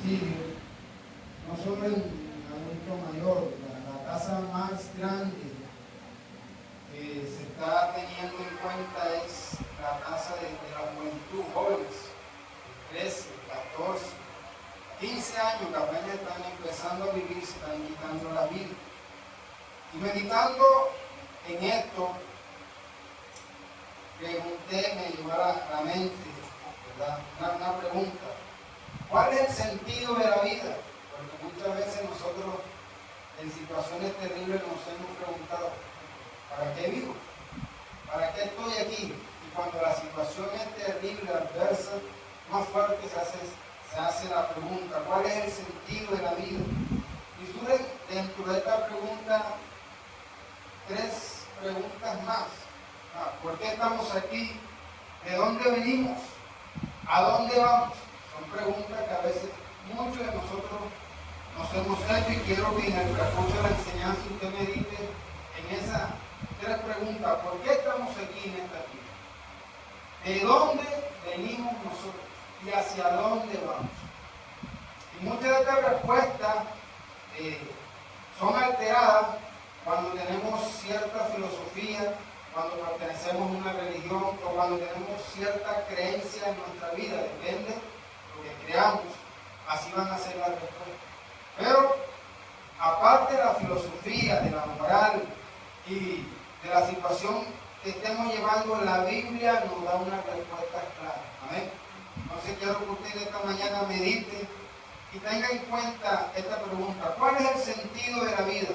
domicilio, no solo en adulto mayor, la tasa más grande que se está teniendo en cuenta es la tasa de la juventud, jóvenes, 13, 14, 15 años que apenas están empezando a vivir, se están quitando la vida. Y meditando en esto, pregunté, me llegó a la mente, ¿verdad? Una pregunta. ¿Cuál es el sentido de la vida? Porque muchas veces nosotros en situaciones terribles nos hemos preguntado, ¿para qué vivo? ¿Para qué estoy aquí? Y cuando la situación es terrible, adversa, más fuerte se hace la pregunta, ¿cuál es el sentido de la vida? Y surgen dentro de esta pregunta 3 preguntas más. ¿Por qué estamos aquí? ¿De dónde venimos? ¿A dónde vamos? Son preguntas que a veces muchos de nosotros nos hemos hecho, y quiero que en el transcurso de la enseñanza usted medite en esas 3 preguntas. ¿Por qué estamos aquí en esta vida? ¿De dónde venimos nosotros? ¿Y hacia dónde vamos? Y muchas de estas respuestas son alteradas cuando tenemos cierta filosofía, cuando pertenecemos a una religión o cuando tenemos cierta creencia en nuestra vida. Depende de lo que creamos, así van a ser las respuestas. Pero aparte de la filosofía, de la moral y de la situación que estemos llevando, la Biblia nos da una respuesta clara. Amén. Entonces quiero que usted esta mañana medite y tenga en cuenta esta pregunta. ¿Cuál es el sentido de la vida?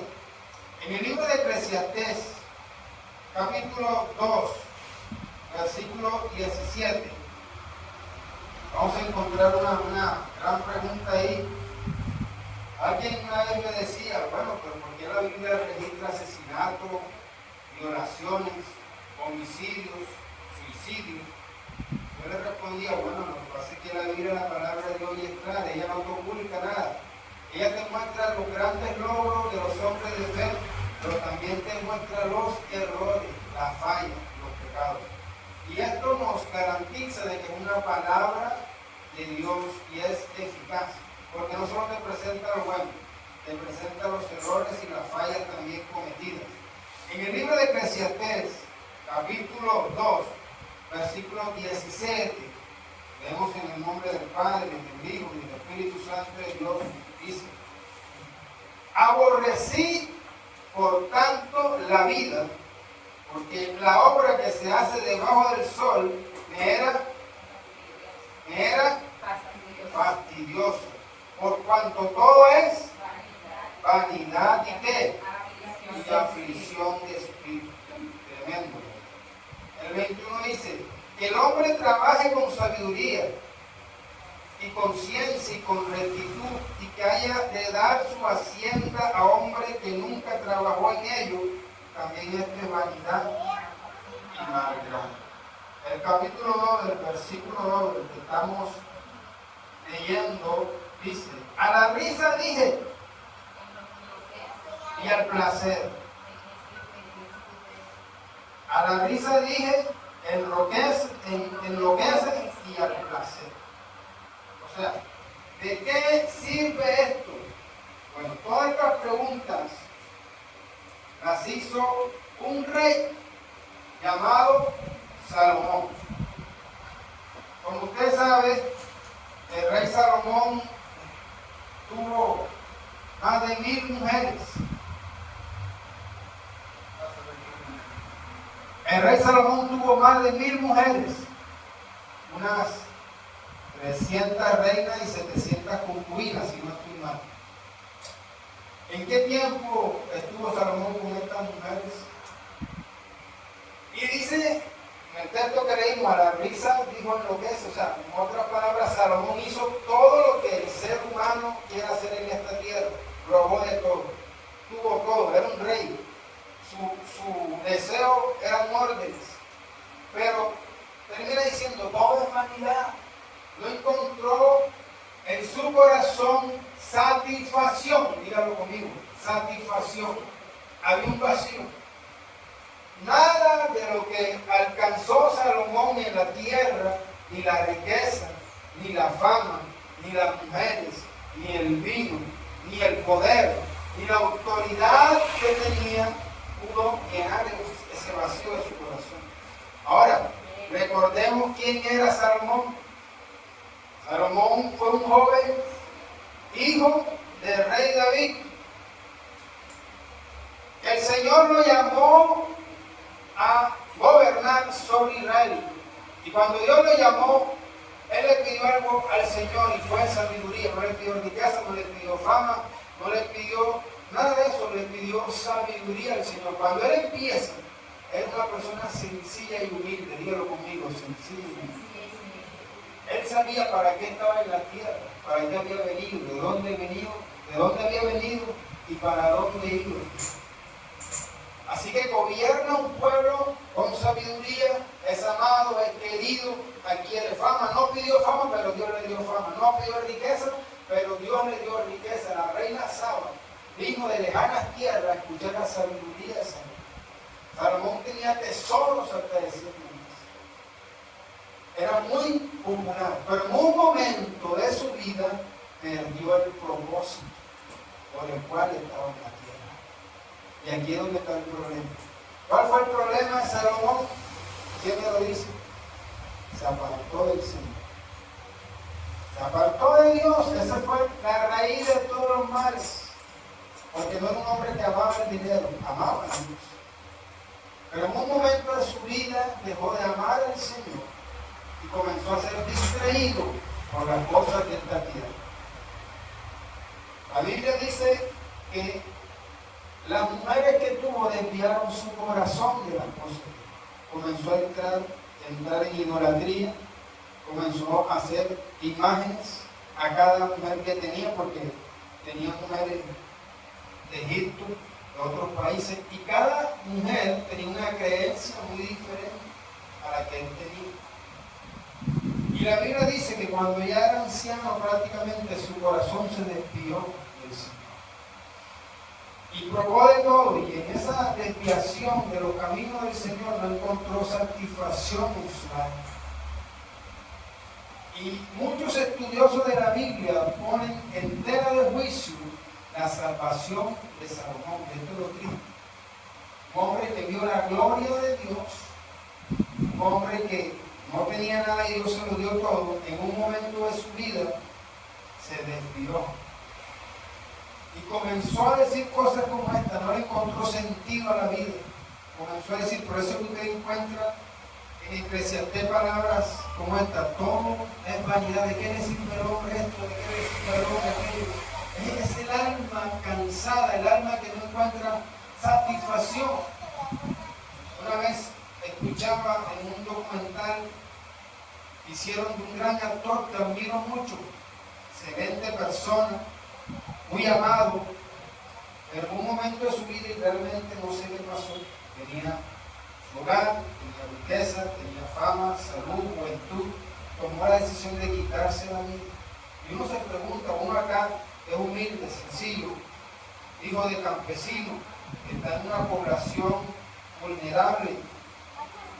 En el libro de Eclesiastés, capítulo 2, versículo 17, vamos a encontrar una gran pregunta ahí. Alguien una vez me decía, bueno, pero ¿por qué la Biblia registra asesinatos, violaciones, homicidios, suicidios? Yo le respondía, bueno, lo que pasa es que la Biblia, la palabra de Dios es clara, ella no oculta nada. Ella te muestra los grandes logros de los hombres de fe, pero también te muestra los errores, las fallas, los pecados. Y esto nos garantiza de que es una palabra de Dios y es eficaz, porque no solo te presenta lo bueno, te presenta los errores y las fallas también cometidas. En el libro de Eclesiastés, capítulo 2, versículo 17, leemos en el nombre del Padre, del Hijo y del Espíritu Santo de Dios, dice: aborrecí por tanto la vida, porque la obra que se hace debajo del sol me era fastidiosa, por cuanto todo es vanidad y qué, y aflicción de espíritu. Tremendo. El 21 dice: que el hombre trabaje con sabiduría y con ciencia y con rectitud, y que haya de dar su hacienda a hombre que nunca trabajó en ello, también esto es vanidad y mal grande. El capítulo 2 del versículo 2 del que estamos leyendo dice: a la risa dije, y al placer. A la risa dije, enloquece y al placer. O sea, ¿de qué sirve esto? Bueno, todas estas preguntas las hizo un rey llamado Salomón. Como usted sabe, el rey Salomón tuvo más de 1000 mujeres. El rey Salomón tuvo más de 1000 mujeres, unas 300 reinas y 700 concubinas, si no estoy mal. ¿En qué tiempo estuvo Salomón con estas mujeres? Y dice, en el texto que leímos, a la risa dijo enloquece. O sea, en otras palabras, Salomón hizo todo lo que el ser humano quiere hacer en esta tierra. Robó de todo, tuvo todo, era un rey. Su deseo eran órdenes, pero termina diciendo, todo es vanidad. No encontró en su corazón satisfacción. Dígalo conmigo, satisfacción. Había un vacío. Nada de lo que alcanzó Salomón en la tierra, ni la riqueza, ni la fama, ni las mujeres, ni el vino, ni el poder, ni la autoridad que tenía pudo llenar ese vacío de su corazón. Ahora, recordemos quién era Salomón. Salomón fue un joven hijo del rey David. El Señor lo llamó a gobernar sobre Israel. Y cuando Dios lo llamó, Él le pidió algo al Señor y fue sabiduría. No le pidió riqueza, no le pidió fama, no le pidió nada de eso, le pidió sabiduría al Señor. Cuando Él empieza, es una persona sencilla y humilde. Dígalo conmigo, sencilla y humilde. Él sabía para qué estaba en la tierra, para qué había venido, de dónde había venido y para dónde iba. Así que gobierna un pueblo con sabiduría, es amado, es querido, adquiere fama. No pidió fama, pero Dios le dio fama. No pidió riqueza, pero Dios le dio riqueza. La reina Saba vino de lejanas tierras a escuchar la sabiduría de Salomón. Salomón tenía tesoros hasta decir más. Era muy popular, pero en un momento de su vida perdió el propósito por el cual estaba en la tierra. Y aquí es donde está el problema. ¿Cuál fue el problema de Salomón? ¿Quién me lo dice? Se apartó del Señor. Se apartó de Dios. Esa fue la raíz de todos los males. Porque no era un hombre que amaba el dinero, amaba a Dios. Pero en un momento de su vida dejó de amar al Señor y comenzó a ser distraído por las cosas de esta tierra. La Biblia dice que las mujeres que tuvo desviaron su corazón de las cosas. Comenzó a entrar en idolatría, comenzó a hacer imágenes a cada mujer que tenía, porque tenía mujeres de Egipto, de otros países, y cada mujer tenía una creencia muy diferente a la que él tenía. Y la Biblia dice que cuando ya era anciano, prácticamente su corazón se desvió del Señor. Y probó de todo, y en esa desviación de los caminos del Señor no encontró satisfacción en su alma. Y muchos estudiosos de la Biblia ponen en tela de juicio la salvación de Salomón. Esto es lo triste. Un hombre que vio la gloria de Dios, un hombre que no tenía nada y Dios se lo dio todo, en un momento de su vida se desvió. Y comenzó a decir cosas como esta, no le encontró sentido a la vida. Comenzó a decir, por eso que usted encuentra en Eclesiastés palabras como esta: todo es vanidad. ¿De qué le sirve el hombre esto? ¿De qué le sirve el hombre aquello? Es el alma cansada, el alma que no encuentra satisfacción. Una vez escuchaba en un documental que hicieron de un gran actor que admiro mucho, excelente persona, muy amado, pero en un momento de su vida y realmente no sé qué pasó. Tenía hogar, tenía riqueza, tenía fama, salud, juventud, tomó la decisión de quitarse la vida. Y uno se pregunta, uno acá es humilde, sencillo, hijo de campesino, que está en una población vulnerable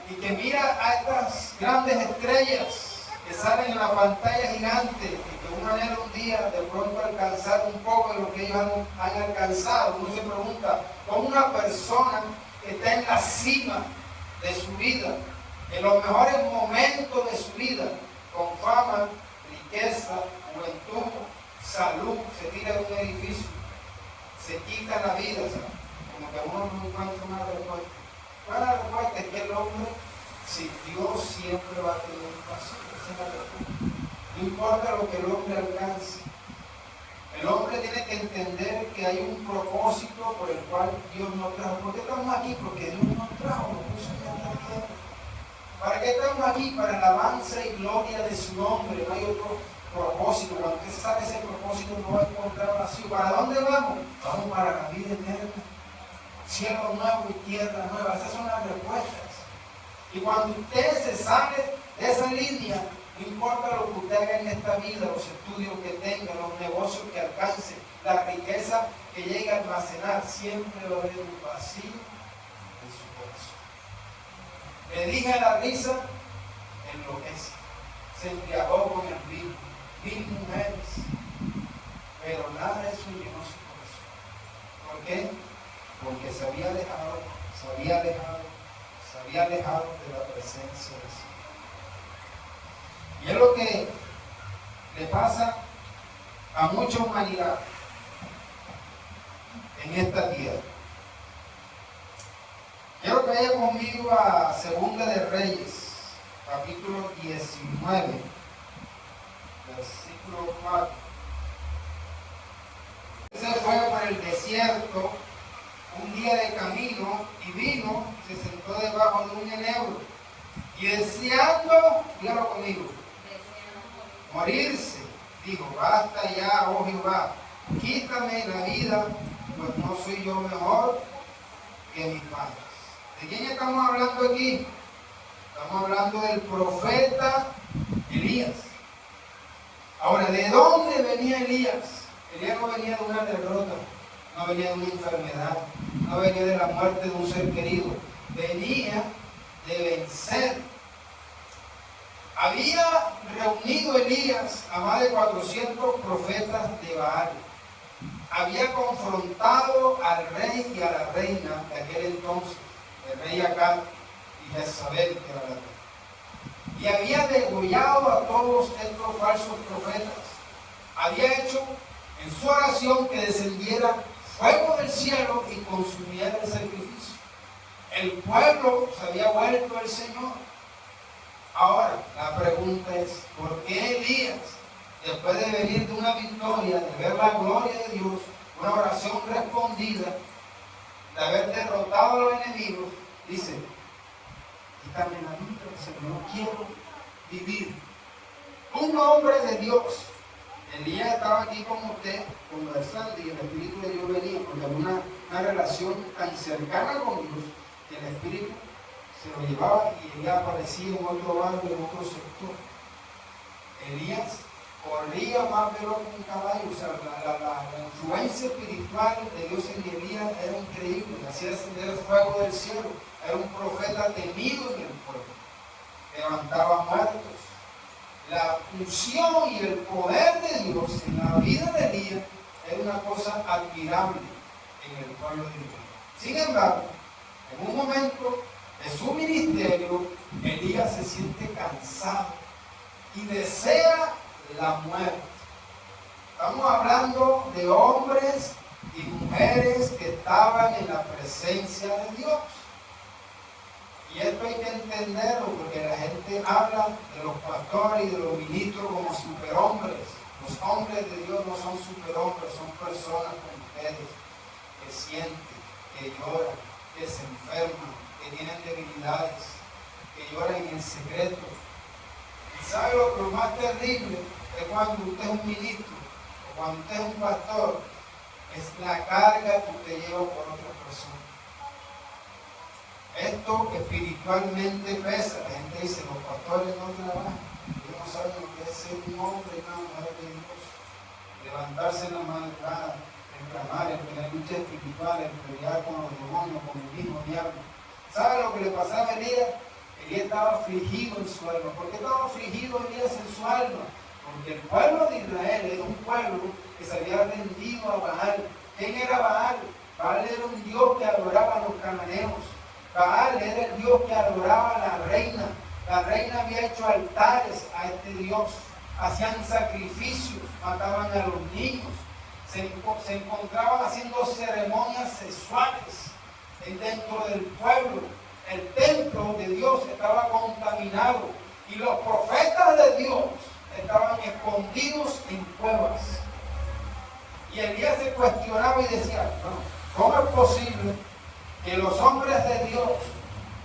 y que mira a estas grandes estrellas que salen en la pantalla gigante, y que uno anhela un día de pronto alcanzar un poco de lo que ellos han alcanzado. Uno se pregunta, ¿cómo una persona que está en la cima de su vida, en los mejores momentos de su vida, con fama, riqueza, juventud, salud, se tira de un edificio, se quita la vida, ¿sabes? Como que uno no encuentra una respuesta? Una respuesta es que el hombre, si Dios siempre va a tener paciencia. No importa lo que el hombre alcance. El hombre tiene que entender que hay un propósito por el cual Dios nos trajo. ¿Por qué estamos aquí? Porque Dios nos trajo, nos puso en esta tierra. ¿Para qué estamos aquí? Para la alabanza y gloria de su nombre. No hay otro propósito. Cuando usted sabe ese propósito, no va a encontrar vacío. ¿Para dónde vamos? Vamos para la vida eterna. Cielo nuevo y tierra nueva. Esas son las respuestas. Y cuando usted se sale de esa línea, no importa lo que usted haga en esta vida, los estudios que tenga, los negocios que alcance, la riqueza que llegue a almacenar, siempre va a haber un vacío en su corazón. Le dije a la risa, enloquece. Se embriagó con el vino. 1000 mujeres. pero nada de eso llenó su corazón. ¿Por qué? Porque se había alejado de la presencia del Señor. Y es lo que le pasa a mucha humanidad en esta tierra. Quiero que vaya conmigo a Segunda de Reyes, capítulo 19, versículo 4. Se fue por el desierto un día de camino y vino, se sentó debajo de un enebro y deseando, dígalo conmigo, morirse, dijo: basta ya, oh Jehová, quítame la vida, pues no soy yo mejor que mis padres. ¿De quién estamos hablando aquí? Estamos hablando del profeta Elías. Ahora, ¿de dónde venía Elías? Elías no venía de una derrota, no venía de una enfermedad, no venía de la muerte de un ser querido, venía de vencer. Había reunido Elías a más de 400 profetas de Baal. Había confrontado al rey y a la reina de aquel entonces, el rey Acab y Jezabel, que era la reina. Y había degollado a todos estos falsos profetas. Había hecho en su oración que descendiera fuego del cielo y consumiera el sacrificio. El pueblo se había vuelto al Señor. Ahora, la pregunta es, ¿por qué Elías, después de venir de una victoria, de ver la gloria de Dios, una oración respondida, de haber derrotado a los enemigos, dice: quítame la vida, Señor, no quiero vivir? Un hombre de Dios. Elías estaba aquí con usted conversando y el Espíritu de Dios venía, porque había una relación tan cercana con Dios que el Espíritu se lo llevaba y Elías aparecía en otro barrio, en otro sector. Elías corría más veloz que un caballo. O sea, la influencia espiritual de Dios en Elías era increíble. Hacía descender el fuego del cielo. Era un profeta temido en el pueblo. Levantaba muertos. La unción y el poder de Dios en la vida de Elías era una cosa admirable en el pueblo de Dios. Sin embargo, en un momento de su ministerio, Elías se siente cansado y desea la muerte. Estamos hablando de hombres y mujeres que estaban en la presencia de Dios. Y esto hay que entenderlo, porque la gente habla de los pastores y de los ministros como superhombres. Los hombres de Dios no son superhombres, son personas como ustedes, que sienten, que lloran, que se enferman, que tienen debilidades, que lloran en secreto. ¿Y sabe lo más terrible? Es cuando usted es un ministro o cuando usted es un pastor, es la carga que usted lleva por otras personas. Esto espiritualmente pesa. La gente dice: los pastores no trabajan, ellos no saben lo que es ser un hombre y una mujer de Dios, levantarse en la madrugada, reclamar, en tener lucha espiritual, en pelear con los demonios, con el mismo diablo. ¿Sabe lo que le pasaba a Elías? Elías estaba afligido en su alma. ¿Por qué estaba afligido Elías en su alma? Porque el pueblo de Israel era un pueblo que se había rendido a Baal. ¿Quién era Baal? Baal era un dios que adoraba a los cananeos. Baal era el dios que adoraba a la reina. La reina había hecho altares a este dios. Hacían sacrificios, mataban a los niños. Se encontraban haciendo ceremonias sexuales dentro del pueblo. El templo de Dios estaba contaminado y los profetas de Dios estaban escondidos en cuevas. Y Elías se cuestionaba y decía: no, ¿cómo es posible que los hombres de Dios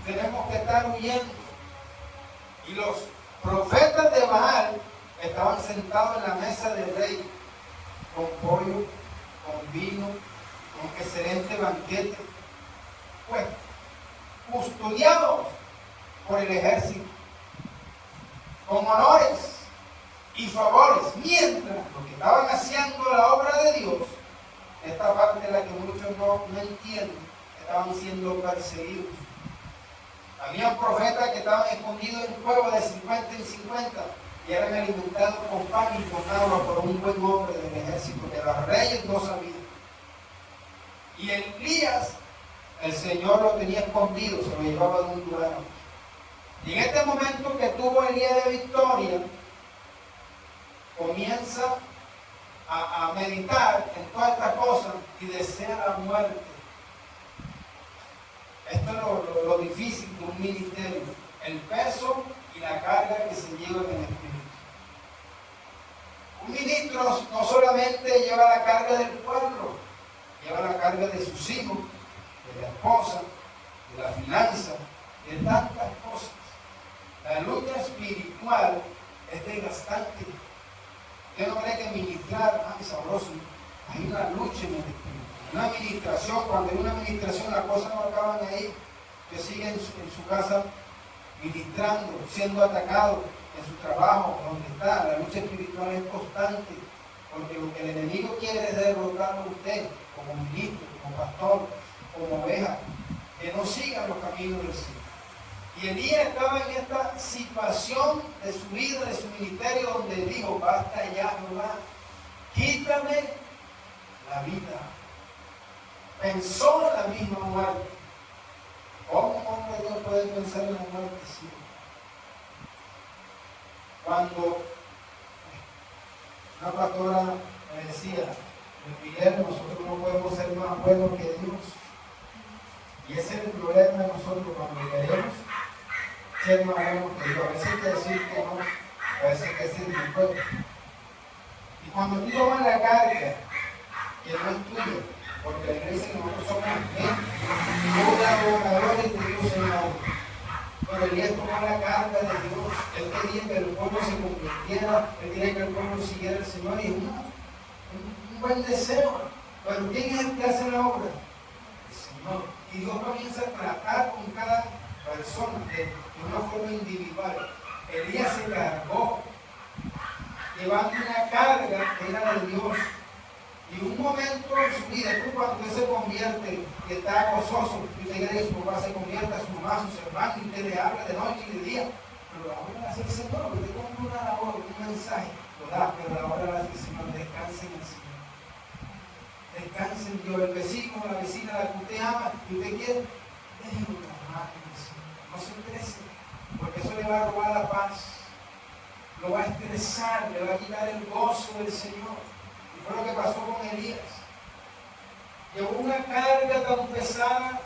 tenemos que estar huyendo? Y los profetas de Baal estaban sentados en la mesa del rey, con pollo, con vino, con excelente banquete, pues custodiados por el ejército, con honores y favores, mientras los que estaban haciendo la obra de Dios, esta parte de la que muchos no entienden, estaban siendo perseguidos. Había profetas que estaban escondidos en cuevas de 50 en 50 y eran alimentados con pan y con agua por un buen hombre del ejército que era Elías, el Señor lo tenía escondido, se lo llevaba de un lugar a otro. Y en este momento que tuvo Elías de victoria, comienza a meditar en todas estas cosas y desea la muerte. Esto es lo difícil de un ministerio, el peso y la carga que se lleva en el espíritu. Un ministro no solamente lleva la carga del pueblo, lleva la carga de sus hijos, de la esposa, de la finanza, de tantas cosas. La lucha espiritual es desgastante. Usted no cree que ministrar es sabroso. Hay una lucha en el espíritu. Una administración, cuando hay una administración, las cosas no acaban ahí. Usted sigue en su casa ministrando, siendo atacado en su trabajo, donde está. La lucha espiritual es constante, porque lo que el enemigo quiere es derrotarlo a usted, como ministro, como pastor, como oveja, que no siga los caminos del Señor. Y Elías estaba en esta situación de su vida, de su ministerio, donde dijo: basta ya, Jehová, quítame la vida. Pensó en la misma muerte. ¿Cómo un hombre de Dios puede pensar en la muerte? Sí. Cuando una pastora me decía: Miguel, nosotros no podemos ser más buenos que Dios. Y ese es el problema de nosotros cuando queremos ser más buenos que Dios. A veces hay que decir que no, a veces hay que decir que no. Y cuando tú tomas la carga que no es tuya, porque la iglesia nosotros somos adoradores de Dios en la obra. Pero Elías tomó la carga de Dios. Él quería que el pueblo se convirtiera, él quería que el pueblo siguiera al Señor, y un buen deseo. Pero ¿quién es el que hace la obra? El Señor. Y Dios comienza a tratar con cada persona de una forma individual. Elías se cargó, llevando una carga que era de Dios. Y un momento en su vida, tú cuando usted se convierte, que está gozoso, y usted quiere que su papá se convierta, su mamá, sus hermanos, y usted le habla de noche y de día, pero la hora la hace el Señor, usted compra una labor, un mensaje, lo da, pero la hora la hace el Señor. Descanse en el Señor. Descanse en Dios. El vecino, la vecina, la que usted ama, y usted quiere, déjelo trabajar en el Señor. No se estrese, porque eso le va a robar la paz, lo va a estresar, le va a quitar el gozo del Señor. Fue lo que pasó con Elías. Llevó una carga tan pesada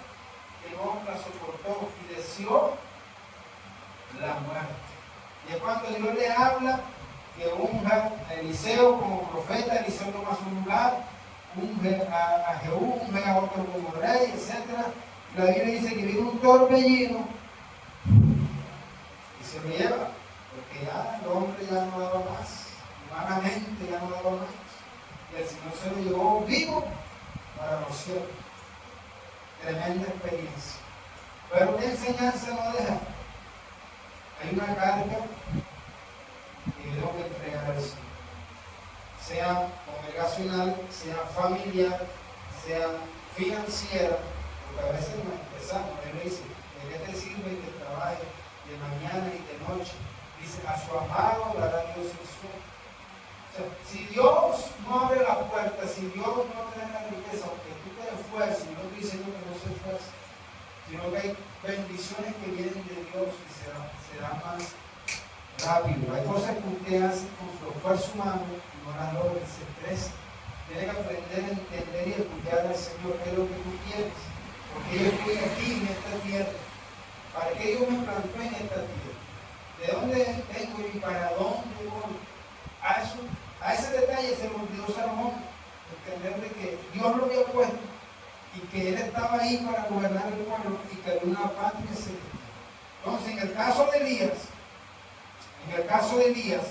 que no la soportó y deseó la muerte. Y es cuando Dios le habla que unja a Eliseo como profeta. Eliseo toma su lugar, unge a Jehú, unge a otro como rey, etc. La Biblia dice que vino un torbellino y se lo lleva, porque ya el hombre ya no daba más, humanamente ya no daba más. Y el Señor se lo llevó vivo para los cielos. Tremenda experiencia. Pero ¿qué enseñanza nos deja? Hay una carga que tengo que entregar al Señor. Sea congregacional, sea familiar, sea financiera, porque a veces nos expresamos. Él me dice: ¿de qué te sirve que trabaje de mañana y de noche? Dice: a su amado dará Dios el sueño. O sea, si Dios no abre la puerta, si Dios no te da la riqueza, aunque tú te esfuerces, no estoy diciendo que no se esfuerce, sino que hay bendiciones que vienen de Dios y se dan más rápido. Hay cosas que usted hace con su esfuerzo humano y no las logra, se estresa. Tiene que aprender a entender y escuchar al Señor qué es lo que tú quieres. Porque yo estoy aquí en esta tierra. ¿Para qué Dios me plantó en esta tierra? ¿De dónde vengo y para dónde voy? A ese detalle se le olvidó Salomón, entender de que Dios lo había puesto y que él estaba ahí para gobernar el pueblo y que había una patria celestial. Entonces, en el caso de Elías,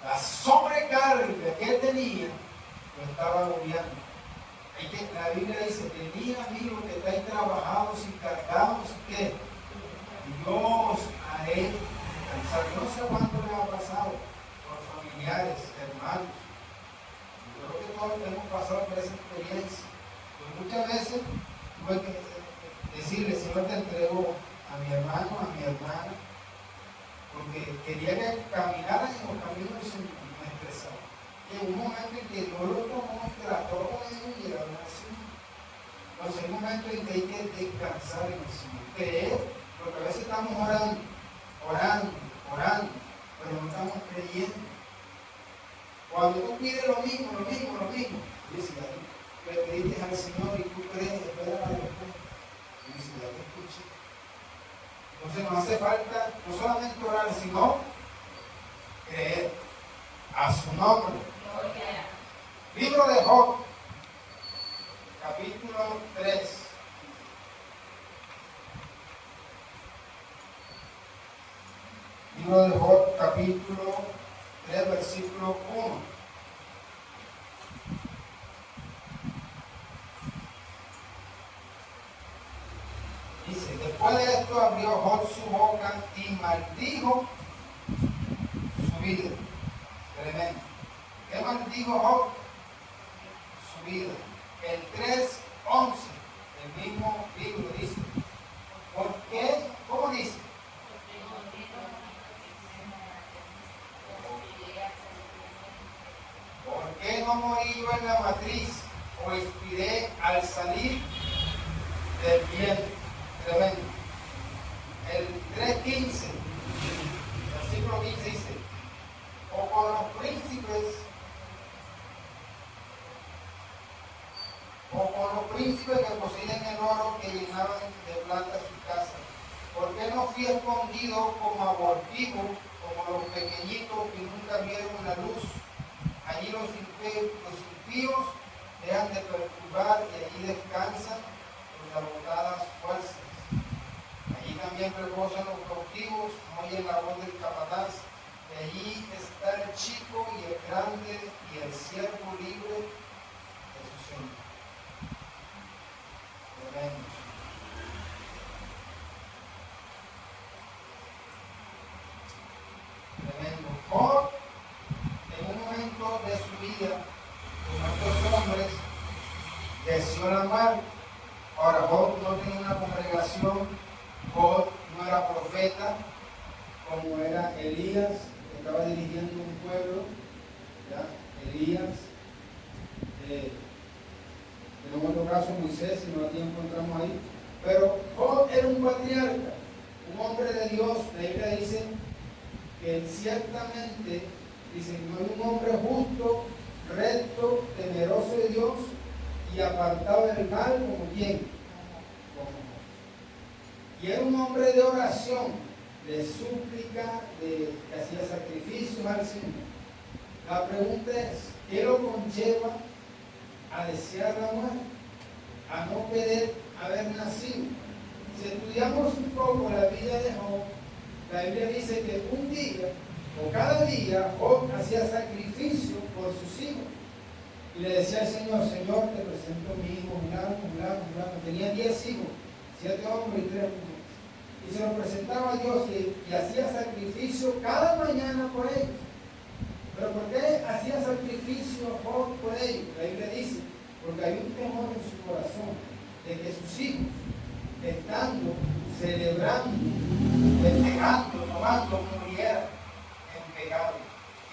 la sobrecarga que él tenía lo estaba agobiando. La Biblia dice: tenía amigos que estáis trabajados y cargados, que Dios haré descansar. No sé cuánto le ha pasado por familiares, hermanos. Yo creo que todos hemos pasado por esa experiencia. Pues muchas veces tuve que decirle: Señor, te entrego a mi hermano, a mi hermana, porque quería que caminaran en los caminos del Señor, y me estresaba. Y en un momento en que Dios lo tomó, trató con ellos y llegaron al Señor. Entonces, momento en que hay que descansar en el Señor. Creer, porque a veces estamos orando, pero no estamos creyendo. Cuando tú pides lo mismo, dice, le pediste al Señor y tú crees, espera la respuesta. Y dice, ya te escuché. Entonces nos hace falta no solamente orar, sino creer a su nombre. Libro de Job, capítulo 3. Libro de Job, capítulo 3, versículo 1. Dice, después de esto abrió Job su boca y maldijo su vida. Tremendo. ¿Qué maldijo Job? Su vida. El 3:11 del mismo libro dice, ¿por qué? ¿Cómo dice? ¿Por qué no morí yo en la matriz o expiré al salir del vientre? Tremendo. El 3:15, versículo 15 dice, o con los príncipes que poseen el oro que llenaban de plata su casa. ¿Por qué no fui escondido como abortivo, como los pequeñitos que nunca vieron la luz? Allí los impíos dejan de perturbar y allí descansan con agotadas fuerzas. Allí también reposan los cautivos, oyen la voz del capataz. Y allí está el chico y el grande y el siervo libre de su Señor. Tremendo. Job, en un momento de su vida, con otros hombres, deseó la muerte. Ahora, Job no tenía una congregación, Job no era profeta, como era Elías, que estaba dirigiendo un pueblo, ¿ya? Elías, en otro caso Moisés, si no aquí encontramos ahí, pero Job era un patriarca, un hombre de Dios. La Biblia dice que ciertamente, dice, no hay un hombre justo, recto, temeroso de Dios y apartado del mal como quien. Y era un hombre de oración, de súplica, que hacía sacrificios al Señor. La pregunta es, ¿qué lo conlleva a desear la muerte? A no querer haber nacido. Si estudiamos un poco la vida de Job, la Biblia dice que un día, o cada día, Job hacía sacrificio por sus hijos. Y le decía al Señor, Señor, te presento a mi hijo, fulano. Tenía 10 hijos, 7 hombres y 3 mujeres. Y se lo presentaba a Dios y hacía sacrificio cada mañana por ellos. ¿Pero por qué hacía sacrificio Job por ellos? La Biblia dice, porque hay un temor en su corazón de que sus hijos, estando, celebrando, festejando, tomando, murieran en pecado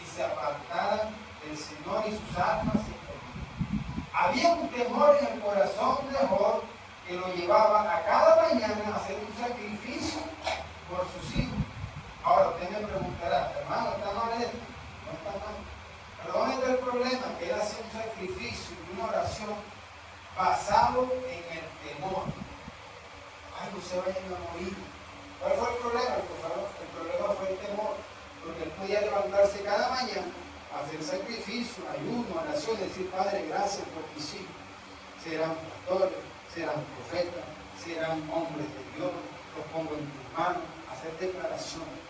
y se apartaran del Señor y sus almas se perdieran. Había un temor en el corazón de Job que lo llevaba a cada mañana a hacer un sacrificio por sus hijos. Ahora usted me preguntará, hermano, ¿está mal esto? No está mal. Pero ¿dónde está el problema? Que él hacía un sacrificio y una oración basado en el temor. Ay, no se vayan a morir. ¿Cuál fue el problema? El problema fue el temor. Porque él podía levantarse cada mañana, hacer sacrificio, ayuno, oración, decir, Padre, gracias por mis hijos. Serán pastores, serán profetas, serán hombres de Dios, los pongo en tus manos, hacer declaraciones.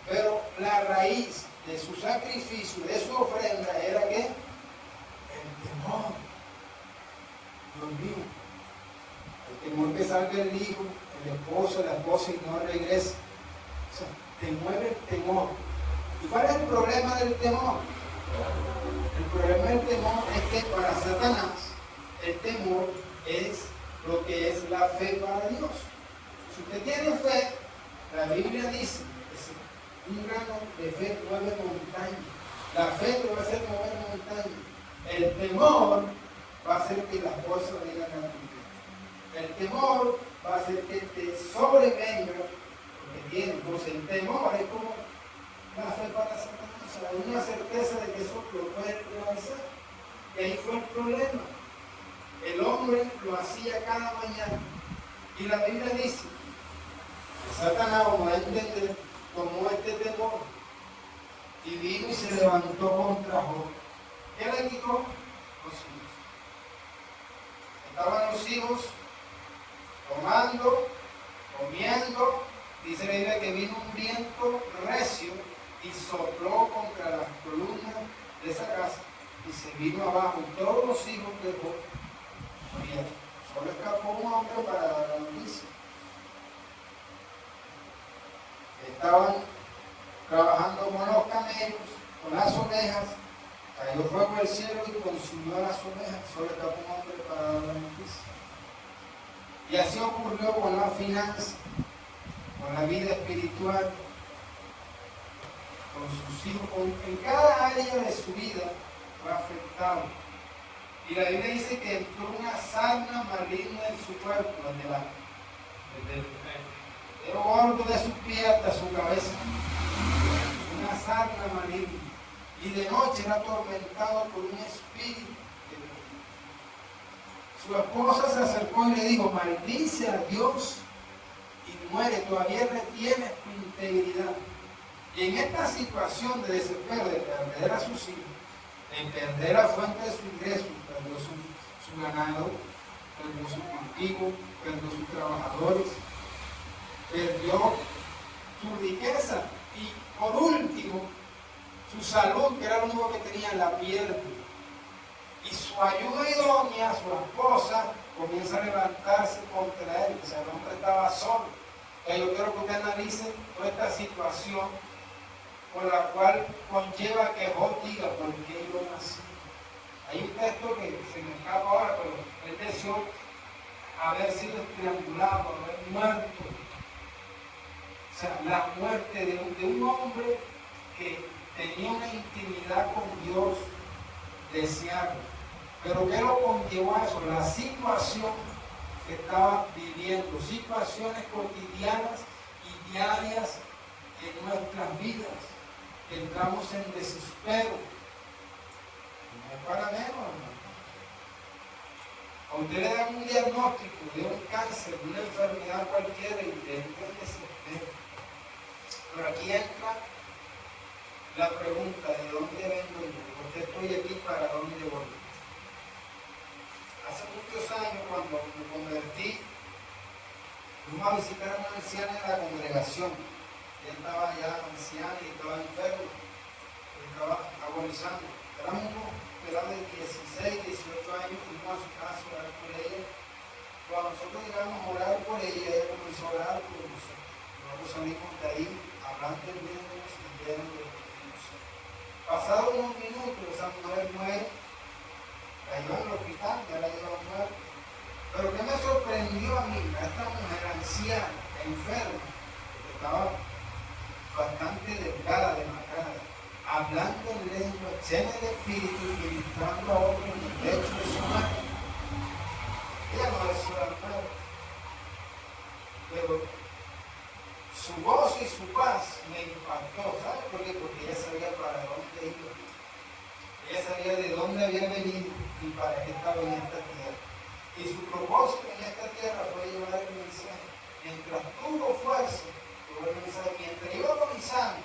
Pero la raíz de su sacrificio, de su ofrenda, era ¿qué? El temor. Dios mío, el temor que salga el hijo, el esposo, la esposa y no regrese. O sea, te mueve el temor. ¿Y cuál es el problema del temor? El problema del temor es que para Satanás el temor es lo que es la fe para Dios. Si usted tiene fe, la Biblia dice que un grano de fe mueve montañas. La fe te va a hacer mover montañas. El temor va a hacer que las cosas digan a tu vida. El temor va a hacer que te sobrevenga lo que tienes. Entonces el temor es como una fe para Satanás, o sea, una certeza de que eso lo puede realizar. Y ahí fue el problema. El hombre lo hacía cada mañana. Y la Biblia dice, Satanás, como da a entender, tomó este temor y vino y se levantó contra Job. ¿Qué le quitó? Los hijos. Estaban los hijos tomando, comiendo. Dice la Biblia que vino un viento recio y sopló contra las columnas de esa casa y se vino abajo. Y todos los hijos de Job murieron. Solo escapó un hombre para dar la noticia. Estaban trabajando con los camellos, con las ovejas. Cayó fuego del cielo y consumió las ovejas. Solo escapó un hombre para dar la noticia. Y así ocurrió con la finanza, con la vida espiritual, con sus hijos, en cada área de su vida fue afectado. Y la Biblia dice que entró una sarna maligna en su cuerpo, desde el gordo de sus pies hasta su cabeza. Una sarna maligna. Y de noche era atormentado por un espíritu. Su esposa se acercó y le dijo, maldice a Dios y muere, todavía retienes tu integridad. Y en esta situación de desespero, de perder a sus hijos, de perder la fuente de su ingreso, perdió su ganado, perdió su cultivo, perdió sus trabajadores, perdió su riqueza y por último, su salud, que era lo único que tenía, la pierde. Y su ayuda idónea, su esposa, comienza a levantarse contra él. O sea, el hombre estaba solo. Yo quiero que usted analice toda esta situación por la cual conlleva que Job diga por qué yo nací. Hay un texto que se me escapa ahora, pero él deseó haber sido estrangulado, haber muerto. O sea, la muerte de un hombre que tenía una intimidad con Dios deseable. Pero ¿qué lo conllevó a eso? La situación que estaba viviendo, situaciones cotidianas y diarias en nuestras vidas. Entramos en desespero. No es para menos, hermano. A usted le dan un diagnóstico de un cáncer, de una enfermedad cualquiera y le entra en desespero. Pero aquí entra la pregunta, ¿de dónde vengo yo? ¿Por qué estoy aquí? ¿Para dónde voy? Hace muchos años, cuando me convertí, fuimos a visitar a una anciana en la congregación. Ella estaba ya anciana y estaba enferma, estaba agonizando. Éramos unos pelados de 16, 18 años, fuimos a su casa a orar por ella. Cuando nosotros llegamos a orar por ella, ella comenzó a orar por nosotros. Nosotros salimos de ahí hablando de Dios y llenos de Dios. Pasados unos minutos, esa mujer muere. La llevan al hospital, ya la llevan muerta. Pero ¿qué me sorprendió a mí? A esta mujer anciana, enferma, que estaba bastante delgada, demacrada, hablando en lengua, llena de espíritu y ministrando a otros en el lecho de su madre. Ella no decía nada. Pero su voz y su paz me impactó. ¿Sabes por qué? Porque ella sabía para dónde iba. Ella sabía de dónde había venido y para qué estaba en esta tierra. Y su propósito en esta tierra fue llevar el mensaje. Mientras tuvo fuerza, tuvo el mensaje. Mientras iba agonizando,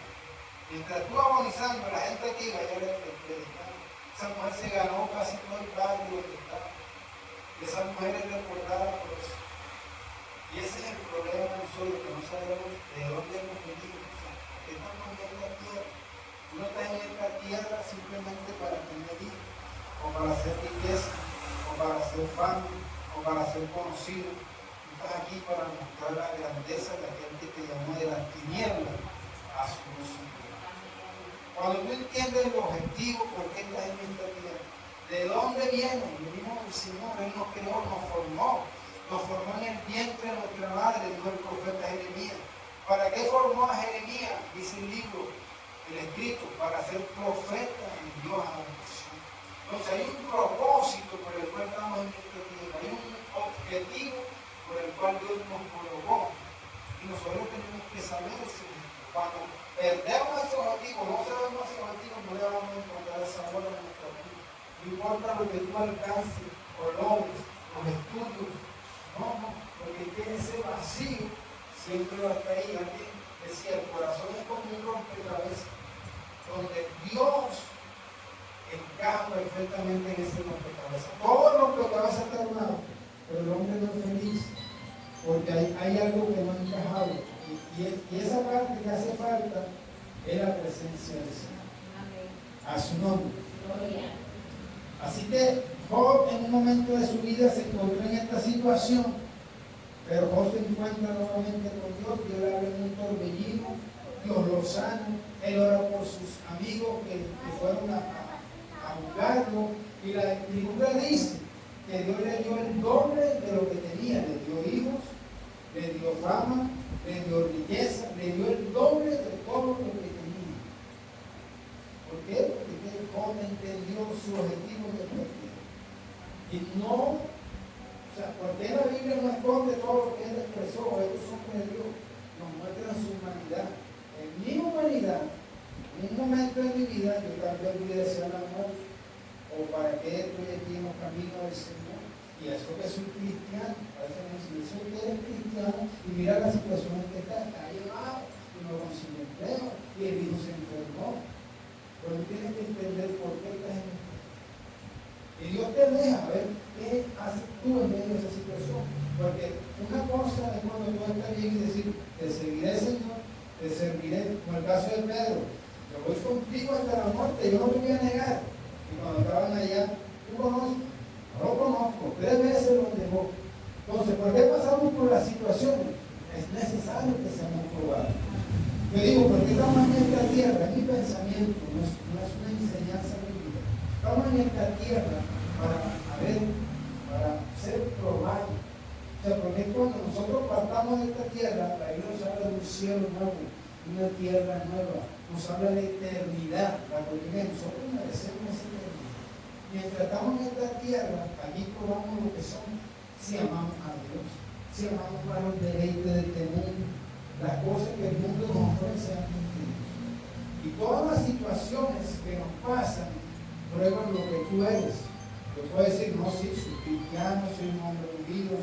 mientras estuvo agonizando, la gente que iba, ella le predicaba. Esa mujer se ganó casi todo el barrio donde estaba. Esa mujer es recordada por eso. Y ese es el problema de nosotros, que no sabemos de dónde hemos venido. O sea, ¿qué estamos en esta tierra? Uno está en esta tierra simplemente para tener hijos, o para hacer riqueza, o para hacer fama, o para ser conocido. Tú estás aquí para mostrar la grandeza de aquel que te llamó de las tinieblas a su luz. Cuando tú entiendes el objetivo, por qué estás en esta tierra, de dónde viene, venimos del Señor, Él nos creó, nos formó en el vientre de nuestra madre, dijo el profeta Jeremías. ¿Para qué formó a Jeremías? Dice el libro, el escrito, para ser profeta de Dios a la nación. Entonces hay un propósito por el cual estamos en esta tierra, hay un objetivo cual Dios nos colocó. Y nosotros tenemos que saber ese objetivo. Cuando perdemos ese objetivo, no sabemos ese objetivo, no le vamos a encontrar esa bola en nuestra vida. No importa lo que tú alcances o logres, los estudios, no, porque tiene ese vacío, siempre va a estar ahí. Alguien decía, el corazón es como un rompecabezas, donde Dios encaja perfectamente en ese rompecabezas. Todo el rompecabezas está armado, pero el hombre no es feliz, porque hay algo que no ha encajado. Y esa parte que hace falta es la presencia del Señor. A su nombre. Así que Job en un momento de su vida se encontró en esta situación, pero Job se encuentra nuevamente con Dios. Dios le abre un torbellino, Dios lo sana, él ora por sus amigos que fueron a buscarlo, y la Escritura dice que Dios le dio el doble de lo que tenía. Le dio hijos, le dio fama, le dio riqueza, le dio el doble de todo lo que tenía. ¿Por qué? Porque Job entendió su objetivo de la vida. Y no, o sea, porque la Biblia no esconde todo lo que él expresó, estos hombres de Dios nos muestran su humanidad. En mi humanidad, en un momento de mi vida, yo también voy a desear la muerte, o para que estoy aquí en los caminos del Señor. Y eso que soy cristiano, a veces me dicen, eso que eres cristiano, y mira la situación en que está llevado, y no consigue empleo, y el hijo se enfermó. Pero tienes que entender por qué estás en esto. Y Dios te deja ver qué haces tú en medio de esa situación. Porque una cosa es cuando tú estás bien y decir, te seguiré, Señor, te serviré. Como el caso de Pedro, yo voy contigo hasta la muerte, yo no te voy a negar. Y cuando estaban allá, ¿tú conoces? No lo conozco, 3 veces lo dejó. Entonces, ¿por qué pasamos por las situaciones? Es necesario que seamos probados. Yo digo, porque estamos en esta tierra, es mi pensamiento, no es una enseñanza bíblica. Estamos en esta tierra para ser probados. O sea, porque cuando nosotros partamos de esta tierra, la Biblia nos habla de un cielo nuevo, una tierra nueva, nos habla de eternidad, la porque nosotros merecemos esa eternidad. Mientras estamos en esta tierra, allí probamos lo que somos, si amamos a Dios, si amamos a los deleites de este mundo, las cosas que el mundo nos ofrece a nosotros. Y todas las situaciones que nos pasan prueban lo que tú eres. Yo puedo decir, no, sí, soy cristiano, soy un hombre unido,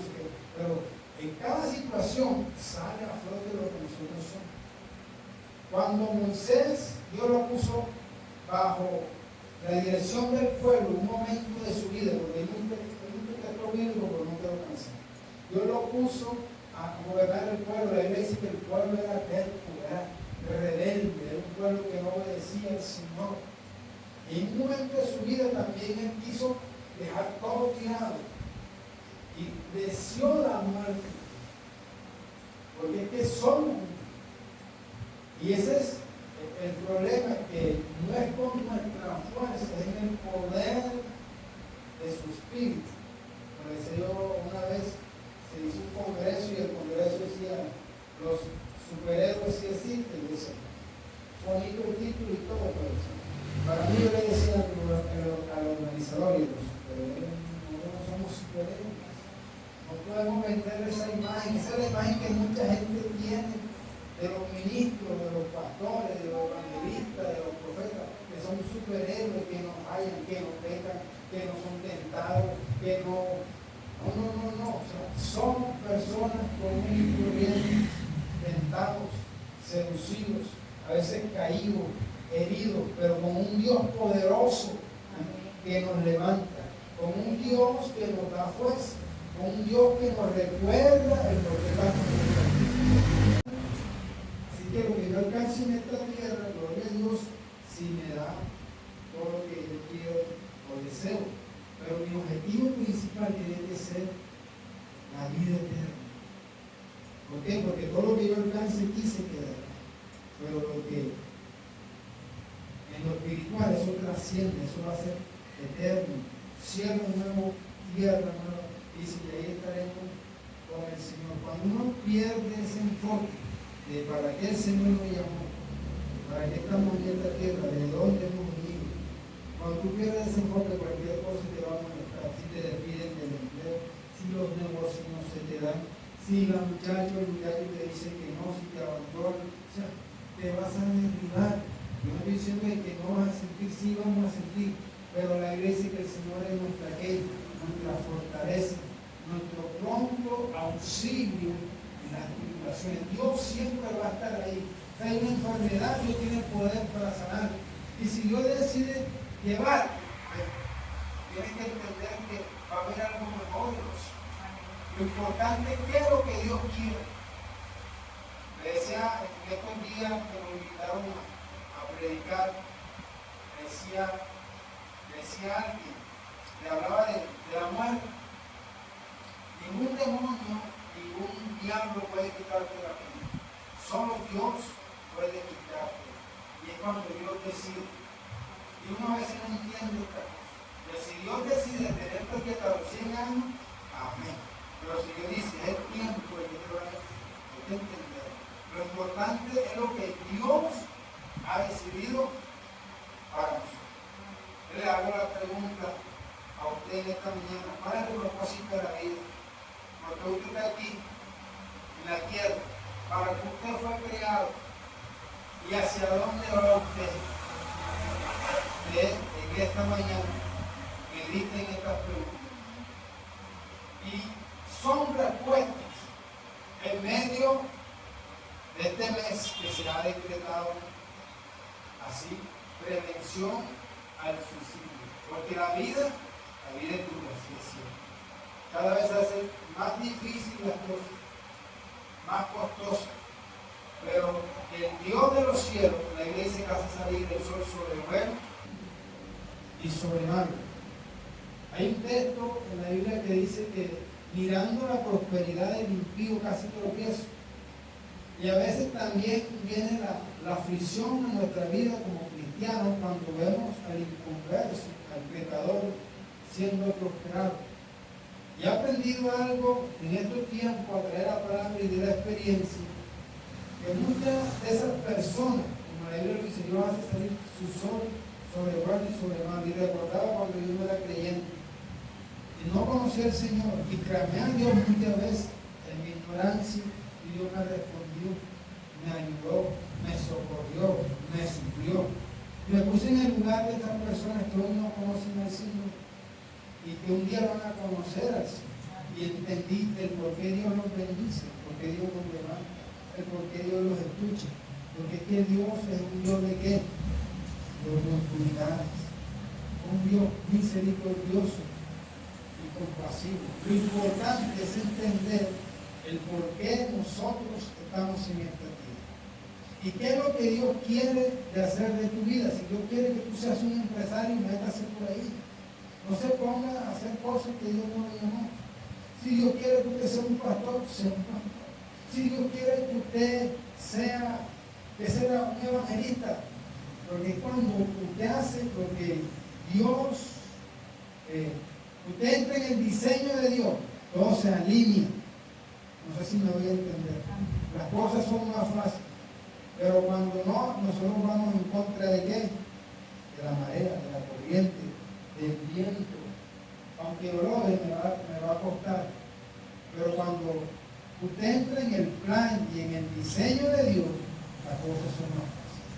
pero en cada situación sale a flote lo que nosotros somos. Cuando Moisés, Dios lo puso bajo la dirección del pueblo, un momento de su vida, porque hay un texto bíblico, pero no quiero cansar. Dios lo puso a gobernar el pueblo. La Biblia dice que el pueblo era terco, era rebelde, era un pueblo que no obedecía al Señor. Y en un momento de su vida también él quiso dejar todo tirado y deseó la muerte, porque es que somos. Y ese es el problema, que no es con nuestra fuerza, es en el poder de su espíritu. Como decía yo una vez, se hizo un congreso y el congreso decía, los superhéroes sí existen, y decía, bonito el título y todo, pero para mí yo le decía al organizador, y los superhéroes no somos superhéroes, no podemos vender esa imagen es la imagen que mucha gente tiene de los ministros, de los pastores, de los evangelistas, de los profetas, que son superhéroes, que no fallan, que no pecan, que no son tentados, que no. O sea, somos personas comunes y corrientes, tentados, seducidos, a veces caídos, heridos, pero con un Dios poderoso que nos levanta, con un Dios que nos da fuerza, con un Dios que nos recuerda el por qué estamos en esta tierra. Así que lo que yo alcance en esta tierra, gloria a Dios, si me da todo lo que yo quiero o deseo. Pero mi objetivo principal tiene que ser la vida eterna. ¿Por qué? Porque todo lo que yo alcance aquí se quedará. Pero lo que en lo espiritual, eso trasciende, eso va a ser eterno. Cielo nuevo, tierra nueva. Dice que ahí estaremos con el Señor. Cuando uno pierde ese enfoque de para qué el Señor nos llamó, para qué estamos en esta tierra, de dónde hemos venido. Cuando tú pierdes ese enfoque, cualquier cosa te va a molestar. Si te despiden del empleo, si los negocios no se te dan, siga muchacho, el muchacho te dice que no, si te abandona, o sea, te vas a derribar. Yo no estoy diciendo que no vas a sentir, sí vamos a sentir, pero la iglesia que el Señor es nuestra queja, nuestra fortaleza, nuestro pronto auxilio en las tribulaciones. Dios siempre va a estar ahí. O sea, hay una enfermedad, Dios tiene poder para sanar. Y si Dios decide llevar, tienes que entender que va a haber algo mejor. Lo importante es qué es lo que Dios quiere. Me decía en estos días que me invitaron a predicar, decía alguien, le hablaba de la muerte. Ningún demonio, ningún diablo puede quitarte la vida. Solo Dios puede quitarte. Y es cuando Dios decide. Y uno a veces no entiende esta cosa. Pero si Dios decide tenerte aquí hasta los 100 años, amén. Pero si Dios dice, es tiempo de que te vayas, hay que entender. Lo importante es lo que Dios ha decidido para nosotros. Yo le hago la pregunta a usted en esta mañana, ¿cuál es el propósito de la vida? Porque usted está aquí, en la tierra, para que usted fue creado. ¿Y hacia dónde va usted? En esta mañana, mediten estas preguntas. Y son respuestas en medio de este mes que se ha decretado así, prevención al suicidio. Porque la vida es dura, sí es cierto. Cada vez se hace más difícil las cosas, más costosas. Pero el Dios de los cielos, la iglesia que hace salir el sol sobre buenos y sobre malos. Hay un texto en la Biblia que dice que mirando la prosperidad del impío casi tropiezo. Y a veces también viene la aflicción en nuestra vida como cristianos cuando vemos al inconverso, al pecador siendo prosperado. Y he aprendido algo en estos tiempos a traer la palabra y de la experiencia, que muchas de esas personas, como la Biblia dice, Dios hace salir su sol sobre bueno y sobre mal. Y recordaba cuando yo no era creyente y no conocía al Señor y clamé a Dios muchas veces en mi ignorancia, y Dios me respondió, me ayudó, me socorrió, me suplió. Me puse en el lugar de estas personas que hoy no conocen al Señor y que un día van a conocer al Señor. Y entendí el por qué Dios los bendice, el por qué Dios los levanta, el por qué Dios los escucha. Porque es que Dios es un Dios de qué? De oportunidades. Un Dios misericordioso y compasivo. Lo importante es entender el por qué nosotros estamos en esta tierra. ¿Y qué es lo que Dios quiere de hacer de tu vida? Si Dios quiere que tú seas un empresario, métase por ahí. No se ponga a hacer cosas que Dios no le llamó. Si Dios quiere que usted sea un pastor, sea un pastor. Si Dios quiere que usted sea un evangelista, porque cuando usted hace lo que Dios, usted entra en el diseño de Dios, todo se alinea. No sé si me voy a entender. Las cosas son más fáciles. Pero cuando no, nosotros vamos en contra de qué? De la marea, de la corriente, del viento. Aunque dolor me va a costar. Pero cuando usted entra en el plan y en el diseño de Dios, las cosas son más fáciles.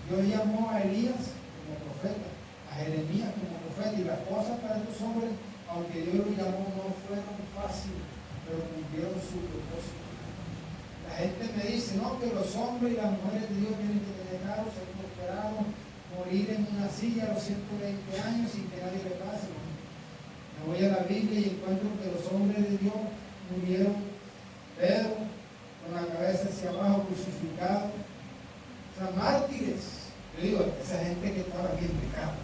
Dios llamó a Elías como profeta, a Jeremías como profeta, y las cosas para estos hombres, aunque Dios los llamó, no fueron fáciles, pero cumplieron su propósito. La gente me dice, no, que los hombres y las mujeres de Dios tienen que tener carros, ser prosperados, morir en una silla a los 120 años sin que nadie le pase. Me voy a la Biblia y encuentro que los hombres de Dios murieron, Pedro con la cabeza hacia abajo, crucificado, o sea, mártires. Yo digo, esa gente que estaba aquí en pecado,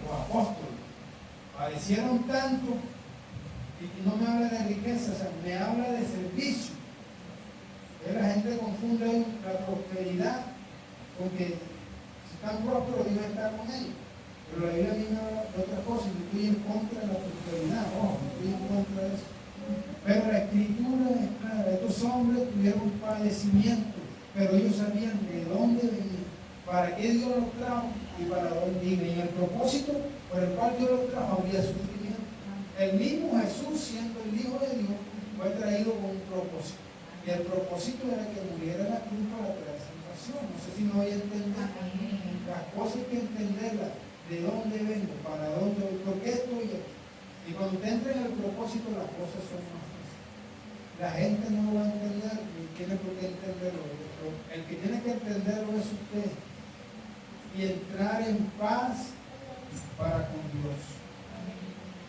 los apóstoles, padecieron tanto. Y no me habla de riqueza, o sea, me habla de servicio. La gente confunde la prosperidad con que si están prósperos, Dios está con ellos. Pero la Biblia a mí me habla de otra cosa, y estoy en contra de la prosperidad, ojo, estoy en contra de eso. Pero la escritura es clara, estos hombres tuvieron padecimiento, pero ellos sabían de dónde venían, para qué Dios los trajo y para dónde iban. Y el propósito por el cual Dios los trajo habría sufrimiento. El mismo Jesús, siendo el Hijo de Dios, fue traído con un propósito. Y el propósito era que muriera la cruz para traer salvación. No sé si me voy a entender. Las cosas hay que entenderlas. ¿De dónde vengo? ¿Para dónde voy? ¿Por qué estoy aquí? Y cuando usted entra en el propósito, las cosas son más fáciles. La gente no lo va a entender, ni tiene por qué entenderlo. El que tiene que entenderlo es usted. Y entrar en paz para con Dios.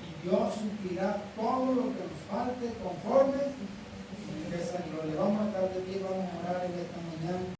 Y Dios suplirá todo lo que nos falte conforme. Lo le vamos a dar de pie, vamos a orar en esta mañana.